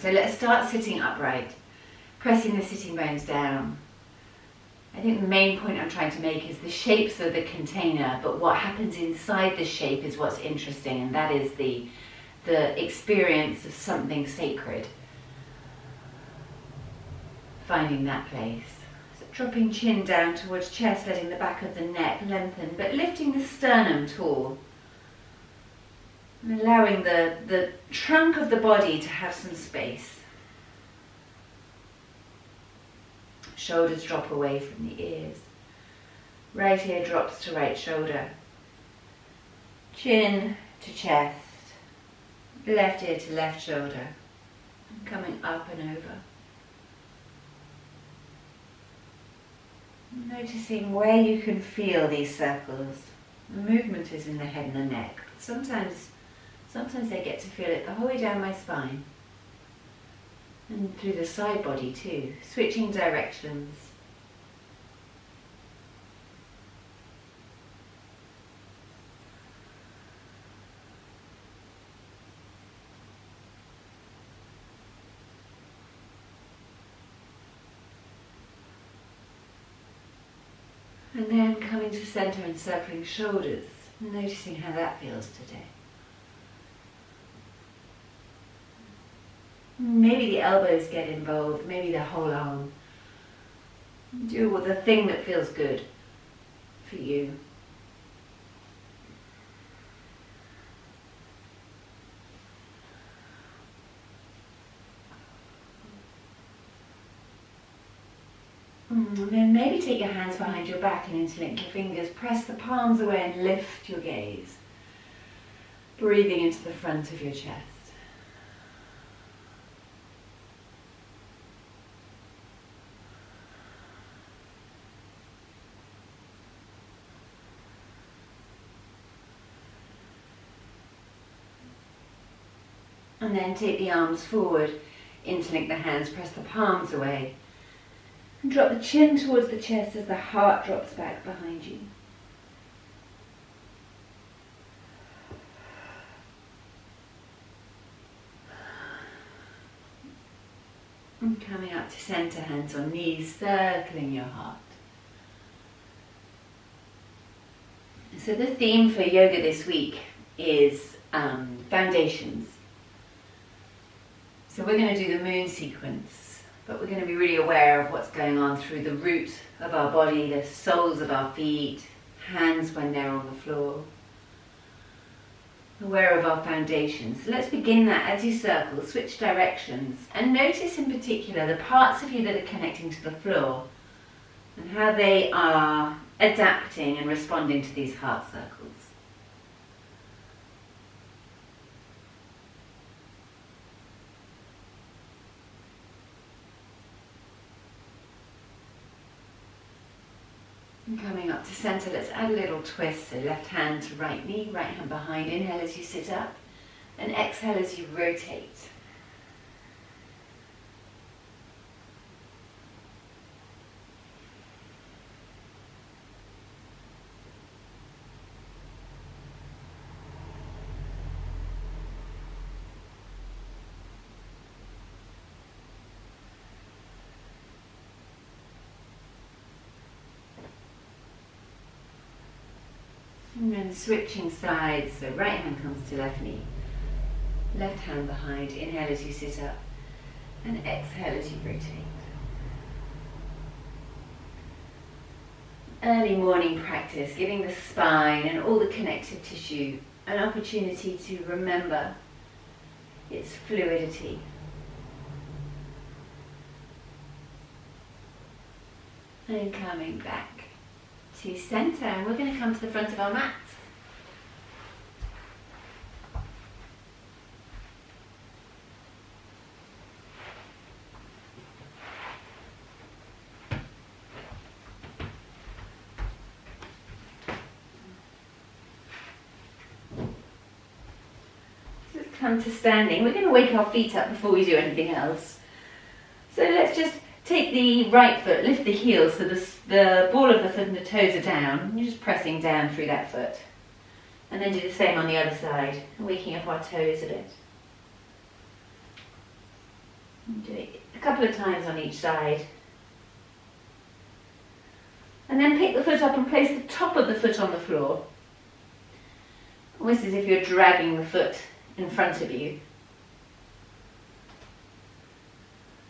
So let's start sitting upright, pressing the sitting bones down. I think the main point I'm trying to make is the shapes of the container, but what happens inside the shape is what's interesting, and that is the experience of something sacred. Finding that place. So dropping chin down towards chest, letting the back of the neck lengthen, but lifting the sternum tall. And allowing the trunk of the body to have some space. Shoulders drop away from the ears. Right ear drops to right shoulder. Chin to chest. Left ear to left shoulder. And coming up and over. Noticing where you can feel these circles. The movement is in the head and the neck. But sometimes I get to feel it the whole way down my spine. And through the side body too, switching directions. And then coming to center and circling shoulders, noticing how that feels today. Maybe the elbows get involved, maybe the whole arm. Do the thing that feels good for you. And then maybe take your hands behind your back and interlink your fingers. Press the palms away and lift your gaze. Breathing into the front of your chest. And then take the arms forward, interlink the hands, press the palms away. And drop the chin towards the chest as the heart drops back behind you. And coming up to center, hands on knees, circling your heart. So the theme for yoga this week is foundations. So we're going to do the moon sequence, but we're going to be really aware of what's going on through the root of our body, the soles of our feet, hands when they're on the floor. Aware of our foundations. So let's begin that as you circle, switch directions, and notice in particular the parts of you that are connecting to the floor and how they are adapting and responding to these heart circles. And coming up to center, let's add a little twist. So left hand to right knee, right hand behind. Inhale as you sit up, and exhale as you rotate. And then switching sides, so right hand comes to left knee, left hand behind. Inhale as you sit up, and exhale as you rotate. Early morning practice, giving the spine and all the connective tissue an opportunity to remember its fluidity. And coming back to center, and we're going to come to the front of our mats. Just come to standing. We're going to wake our feet up before we do anything else. So let's just take the right foot, lift the heels so the ball of the foot and the toes are down. You're just pressing down through that foot. And then do the same on the other side, waking up our toes a bit. And do it a couple of times on each side. And then pick the foot up and place the top of the foot on the floor. Almost as if you're dragging the foot in front of you.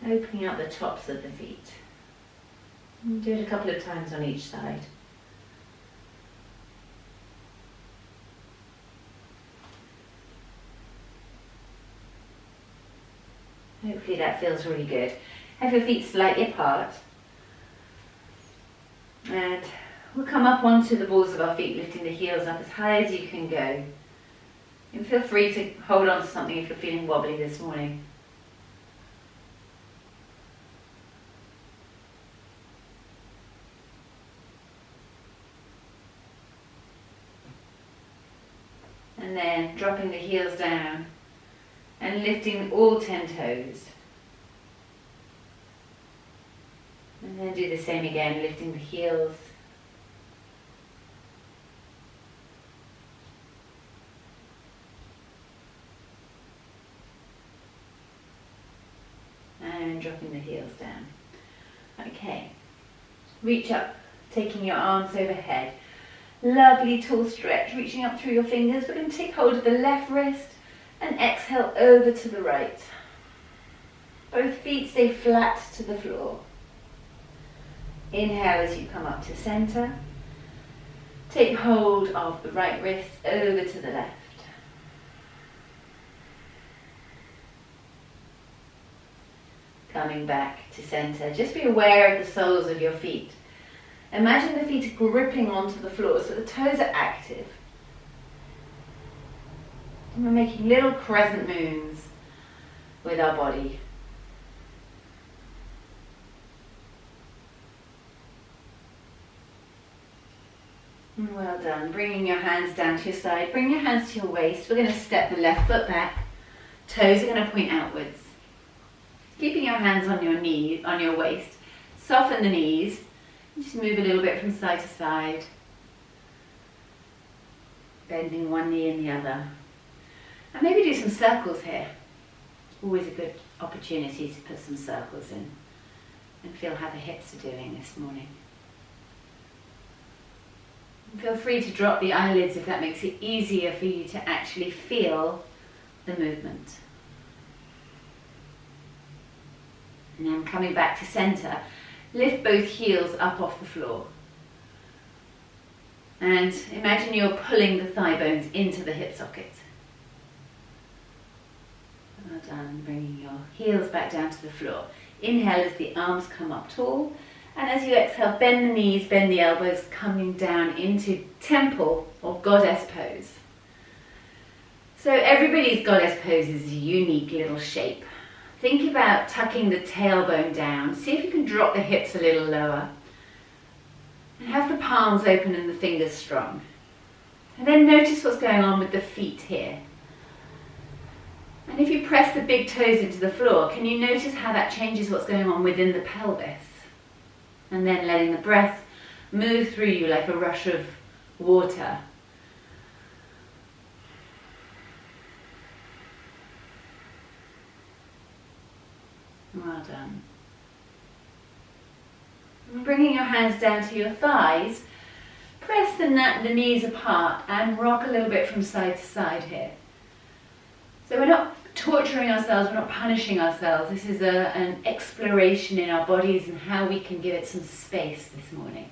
Opening up the tops of the feet. And do it a couple of times on each side. Hopefully that feels really good. Have your feet slightly apart. And we'll come up onto the balls of our feet, lifting the heels up as high as you can go. And feel free to hold on to something if you're feeling wobbly this morning. And then dropping the heels down and lifting all 10 toes. And then do the same again, lifting the heels. And dropping the heels down. Okay, reach up, taking your arms overhead. Lovely tall stretch, reaching up through your fingers. We're going to take hold of the left wrist and exhale over to the right. Both feet stay flat to the floor. Inhale as you come up to center. Take hold of the right wrist over to the left. Coming back to center. Just be aware of the soles of your feet. Imagine the feet gripping onto the floor so the toes are active. And we're making little crescent moons with our body. Well done. Bringing your hands down to your side. Bring your hands to your waist. We're going to step the left foot back. Toes are going to point outwards. Keeping your hands on your knee, on your waist. Soften the knees. Just move a little bit from side to side. Bending one knee and the other. And maybe do some circles here. Always a good opportunity to put some circles in and feel how the hips are doing this morning. And feel free to drop the eyelids if that makes it easier for you to actually feel the movement. And then coming back to center, lift both heels up off the floor. And imagine you're pulling the thigh bones into the hip socket. Well done. Bringing your heels back down to the floor. Inhale as the arms come up tall. And as you exhale, bend the knees, bend the elbows, coming down into temple or goddess pose. So everybody's goddess pose is a unique little shape. Think about tucking the tailbone down. See if you can drop the hips a little lower. And have the palms open and the fingers strong. And then notice what's going on with the feet here. And if you press the big toes into the floor, can you notice how that changes what's going on within the pelvis? And then letting the breath move through you like a rush of water. Well done. And bringing your hands down to your thighs, press the knees apart and rock a little bit from side to side here. So we're not torturing ourselves, we're not punishing ourselves. This is an exploration in our bodies and how we can give it some space this morning.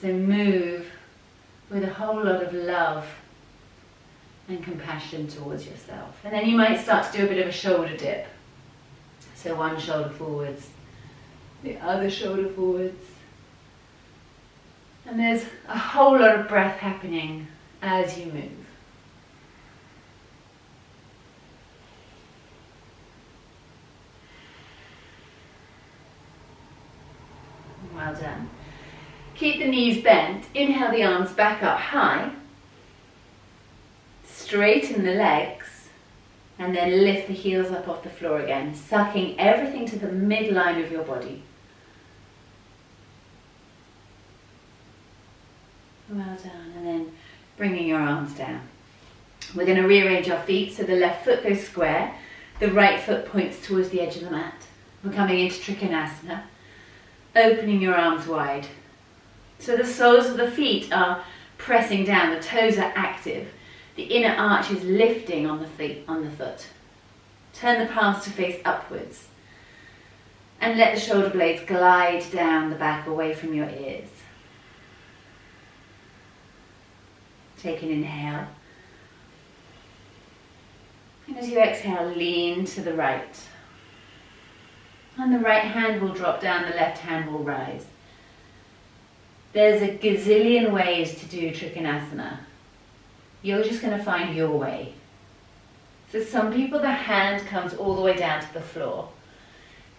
So move with a whole lot of love and compassion towards yourself. And then you might start to do a bit of a shoulder dip. So one shoulder forwards, the other shoulder forwards. And there's a whole lot of breath happening as you move. Well done. Keep the knees bent. Inhale the arms back up high. Straighten the legs. And then lift the heels up off the floor again, sucking everything to the midline of your body. Well done. And then bringing your arms down. We're going to rearrange our feet so the left foot goes square. The right foot points towards the edge of the mat. We're coming into Trikonasana, opening your arms wide. So the soles of the feet are pressing down, the toes are active. The inner arch is lifting on the foot. Turn the palms to face upwards. And let the shoulder blades glide down the back away from your ears. Take an inhale. And as you exhale, lean to the right. And the right hand will drop down, the left hand will rise. There's a gazillion ways to do Trikonasana. You're just going to find your way. So some people, the hand comes all the way down to the floor.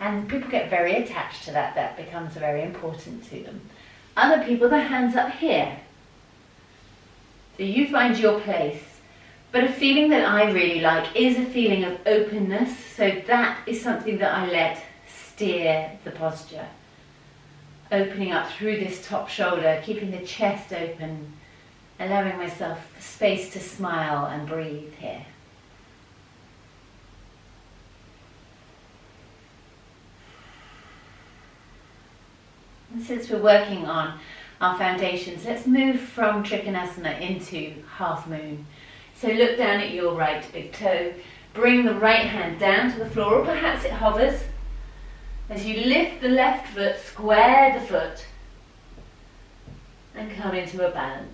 And people get very attached to that. That becomes very important to them. Other people, the hand's up here. So you find your place. But a feeling that I really like is a feeling of openness. So that is something that I let steer the posture. Opening up through this top shoulder, keeping the chest open, allowing myself space to smile and breathe here. And since we're working on our foundations, let's move from Trikonasana into half moon. So look down at your right big toe, bring the right hand down to the floor, or perhaps it hovers. As you lift the left foot, square the foot, and come into a balance.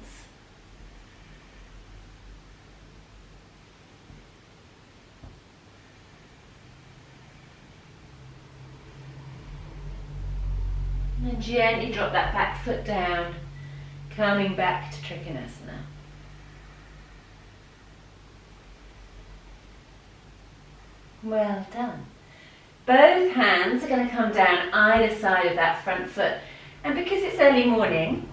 And then gently drop that back foot down, coming back to Trikonasana. Well done. Both hands are going to come down either side of that front foot. And because it's early morning,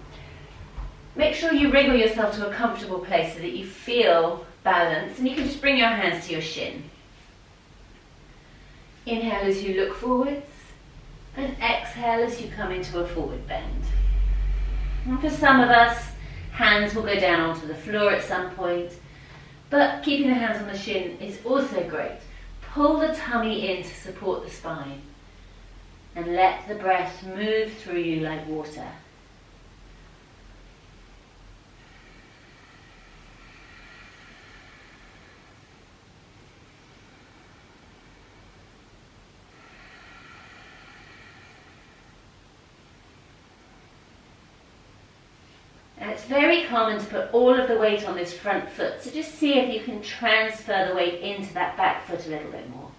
make sure you wriggle yourself to a comfortable place so that you feel balanced. And you can just bring your hands to your shin. Inhale as you look forwards. And exhale as you come into a forward bend. And for some of us, hands will go down onto the floor at some point. But keeping the hands on the shin is also great. Pull the tummy in to support the spine and let the breath move through you like water. And it's very common to put all of the weight on this front foot, so just see if you can transfer the weight into that back foot a little bit more.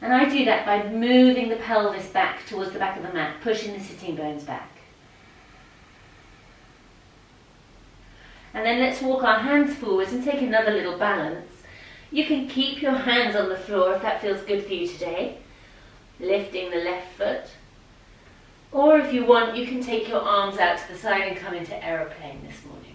And I do that by moving the pelvis back towards the back of the mat, pushing the sitting bones back. And then let's walk our hands forwards and take another little balance. You can keep your hands on the floor if that feels good for you today, lifting the left foot. Or if you want, you can take your arms out to the side and come into aeroplane this morning.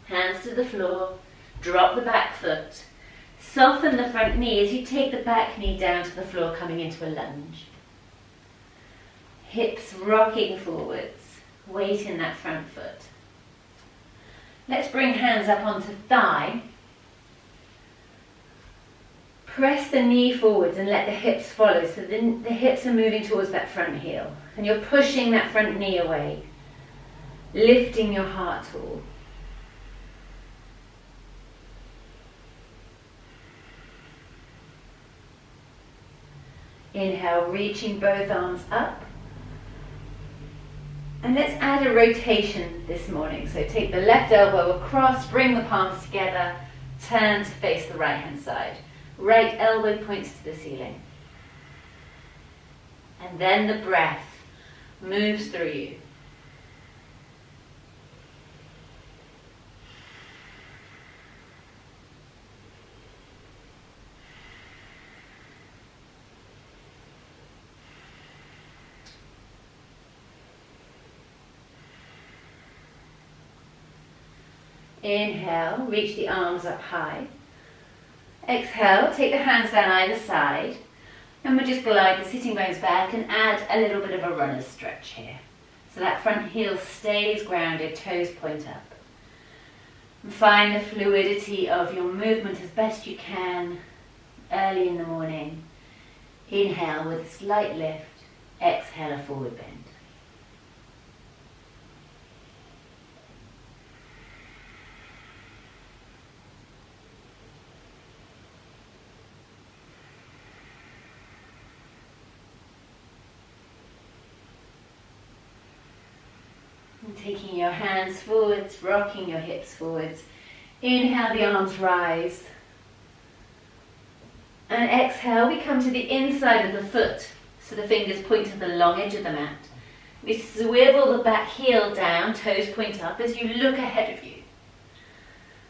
Hands to the floor, drop the back foot, soften the front knee as you take the back knee down to the floor, coming into a lunge. Hips rocking forwards. Weight in that front foot. Let's bring hands up onto thigh. Press the knee forwards and let the hips follow, so the hips are moving towards that front heel. And you're pushing that front knee away, lifting your heart tall. Inhale, reaching both arms up. And let's add a rotation this morning. So take the left elbow across, bring the palms together, turn to face the right hand side. Right elbow points to the ceiling. And then the breath moves through you. Inhale, reach the arms up high. Exhale, take the hands down either side. And we'll just glide the sitting bones back and add a little bit of a runner's stretch here. So that front heel stays grounded, toes point up. And find the fluidity of your movement as best you can early in the morning. Inhale with a slight lift, exhale a forward bend. And taking your hands forwards, rocking your hips forwards. Inhale, the arms rise. And exhale, we come to the inside of the foot. So the fingers point to the long edge of the mat. We swivel the back heel down, toes point up as you look ahead of you.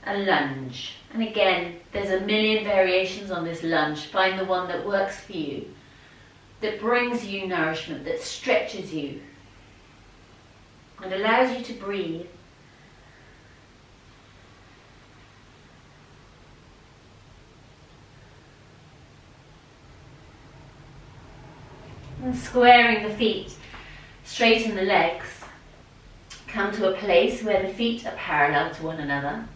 A lunge. And again, there's a million variations on this lunge. Find the one that works for you, that brings you nourishment, that stretches you, and allows you to breathe. And squaring the feet, straighten the legs. Come to a place where the feet are parallel to one another.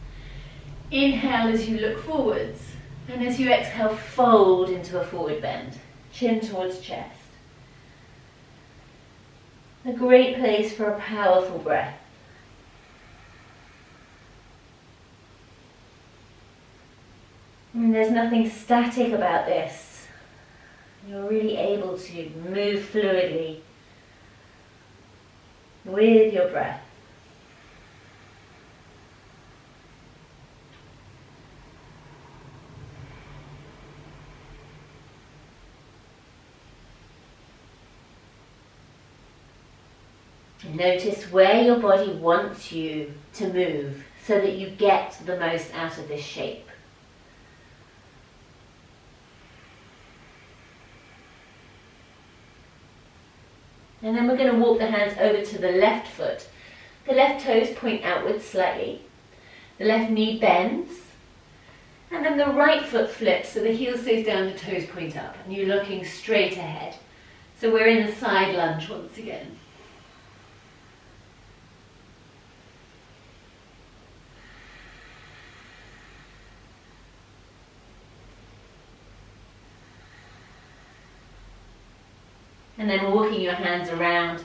Inhale as you look forwards, and as you exhale, fold into a forward bend, chin towards chest. A great place for a powerful breath. And there's nothing static about this. You're really able to move fluidly with your breath. Notice where your body wants you to move so that you get the most out of this shape. And then we're going to walk the hands over to the left foot. The left toes point outwards slightly. The left knee bends. And then the right foot flips so the heel stays down, the toes point up. And you're looking straight ahead. So we're in the side lunge once again. And then walking your hands around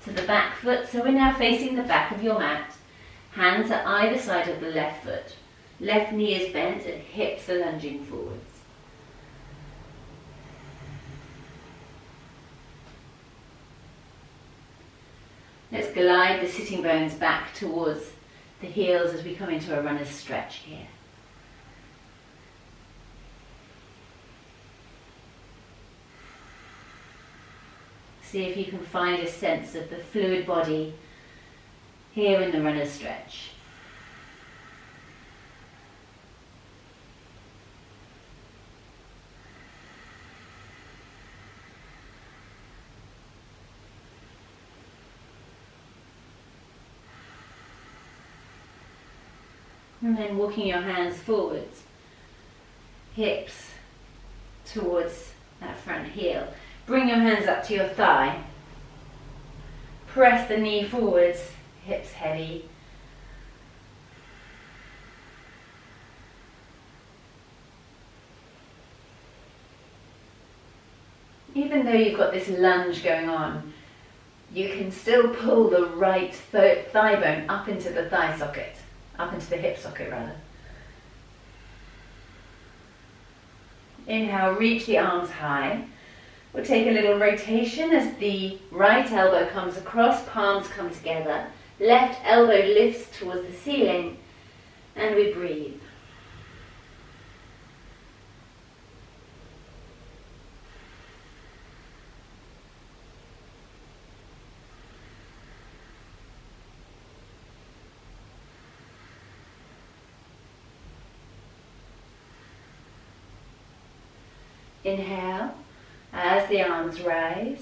to the back foot. So we're now facing the back of your mat. Hands at either side of the left foot. Left knee is bent and hips are lunging forwards. Let's glide the sitting bones back towards the heels as we come into a runner's stretch here. See if you can find a sense of the fluid body here in the runner's stretch. And then walking your hands forwards, hips towards that front heel. Bring your hands up to your thigh. Press the knee forwards, hips heavy. Even though you've got this lunge going on, you can still pull the right thigh bone up into the thigh socket, up into the hip socket rather. Inhale, reach the arms high. We'll take a little rotation as the right elbow comes across, palms come together. Left elbow lifts towards the ceiling, and we breathe. Inhale. As the arms rise,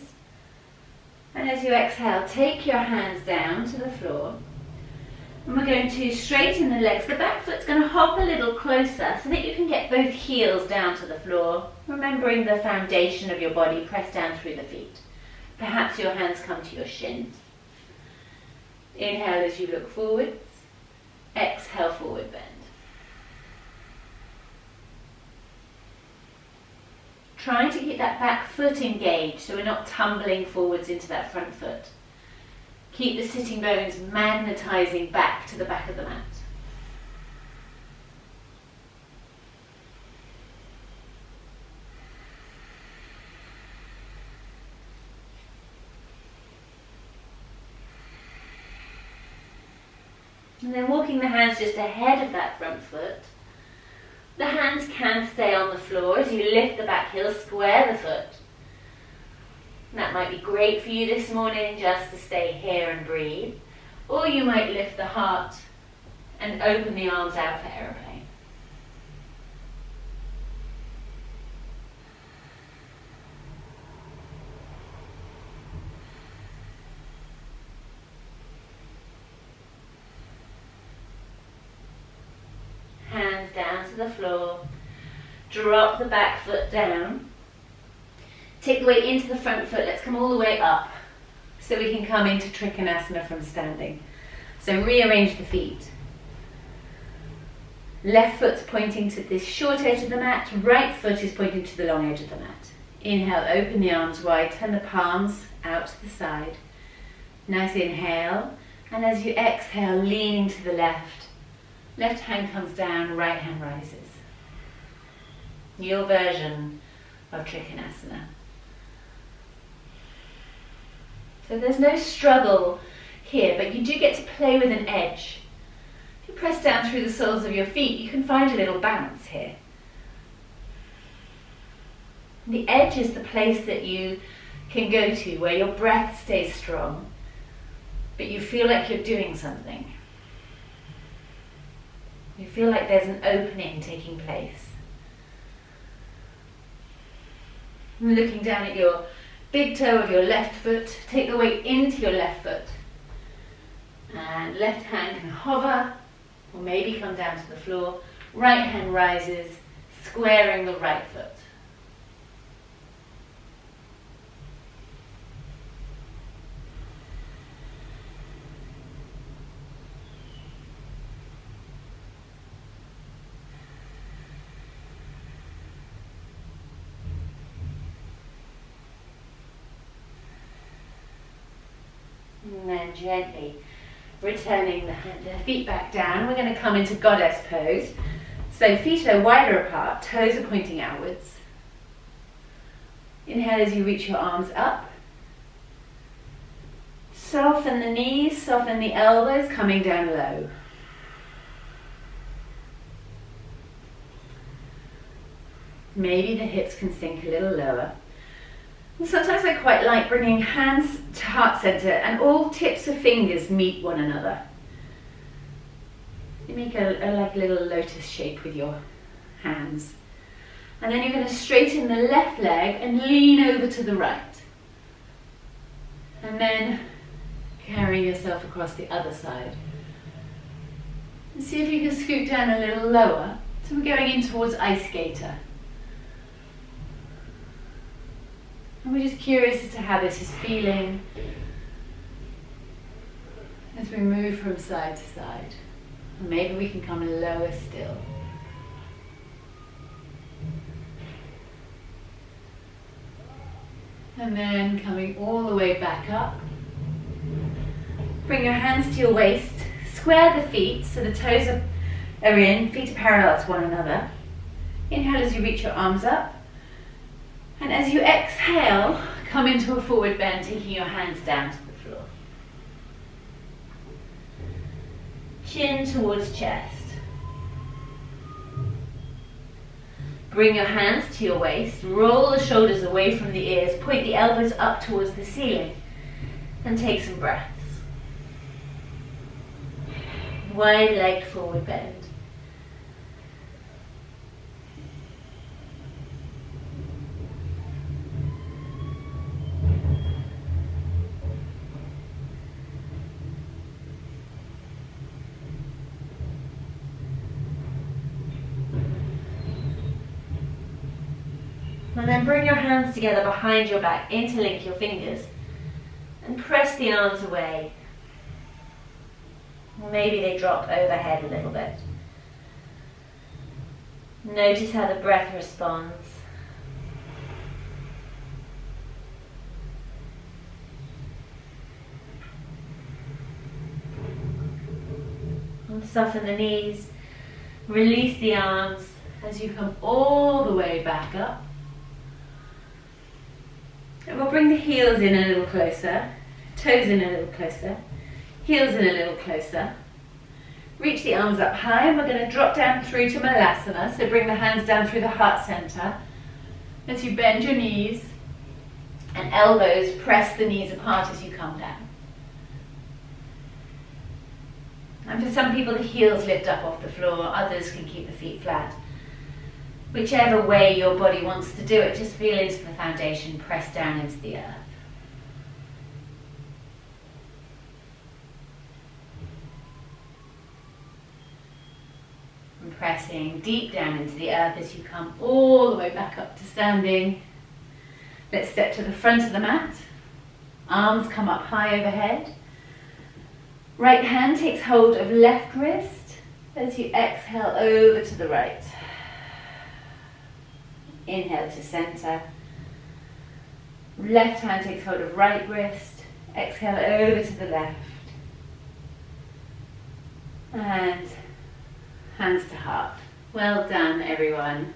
and as you exhale, take your hands down to the floor And we're going to straighten the legs. The back foot's going to hop a little closer so that you can get both heels down to the floor, remembering the foundation of your body, press down through the feet. Perhaps your hands come to your shins. Inhale as you look forwards. Exhale, forward bend. Trying to keep that back foot engaged so we're not tumbling forwards into that front foot. Keep the sitting bones magnetizing back to the back of the mat. And then walking the hands just ahead of that front foot. The hands can stay on the floor as you lift the back heel, square the foot. And that might be great for you this morning just to stay here and breathe. Or you might lift the heart and open the arms out for aeroplane. Hands down to the floor. Drop the back foot down. Take the weight into the front foot. Let's come all the way up so we can come into Trikonasana from standing. So rearrange the feet. Left foot's pointing to this short edge of the mat. Right foot is pointing to the long edge of the mat. Inhale, open the arms wide. Turn the palms out to the side. Nice inhale. And as you exhale, leaning to the left. Left hand comes down, right hand rises. Your version of Trikonasana. So there's no struggle here, but you do get to play with an edge. If you press down through the soles of your feet, you can find a little bounce here. The edge is the place that you can go to where your breath stays strong, but you feel like you're doing something. You feel like there's an opening taking place. And looking down at your big toe of your left foot, take the weight into your left foot. And left hand can hover, or maybe come down to the floor. Right hand rises, squaring the right foot. And then gently returning the feet back down. We're going to come into goddess pose. So feet are wider apart, toes are pointing outwards. Inhale as you reach your arms up. Soften the knees, soften the elbows, coming down low. Maybe the hips can sink a little lower. And sometimes I quite like bringing hands to heart center and all tips of fingers meet one another. You make like a little lotus shape with your hands. And then you're going to straighten the left leg and lean over to the right. And then carry yourself across the other side. And see if you can scoot down a little lower. So we're going in towards ice skater. And we're just curious as to how this is feeling as we move from side to side. And maybe we can come lower still. And then coming all the way back up. Bring your hands to your waist. Square the feet so the toes are in, feet are parallel to one another. Inhale as you reach your arms up. And as you exhale, come into a forward bend, taking your hands down to the floor. Chin towards chest. Bring your hands to your waist, roll the shoulders away from the ears, point the elbows up towards the ceiling, and take some breaths. Wide-legged forward bend. And then bring your hands together behind your back, interlink your fingers, and press the arms away. Maybe they drop overhead a little bit. Notice how the breath responds. And soften the knees, release the arms as you come all the way back up. And we'll bring the heels in a little closer, toes in a little closer, heels in a little closer. Reach the arms up high, and we're going to drop down through to Malasana. So bring the hands down through the heart center as you bend your knees, and elbows press the knees apart as you come down. And for some people the heels lift up off the floor, others can keep the feet flat. Whichever way your body wants to do it, just feel into the foundation, press down into the earth. And pressing deep down into the earth as you come all the way back up to standing. Let's step to the front of the mat. Arms come up high overhead. Right hand takes hold of left wrist as you exhale over to the right. Inhale to center. Left hand takes hold of right wrist. Exhale over to the left. And hands to heart. Well done, everyone.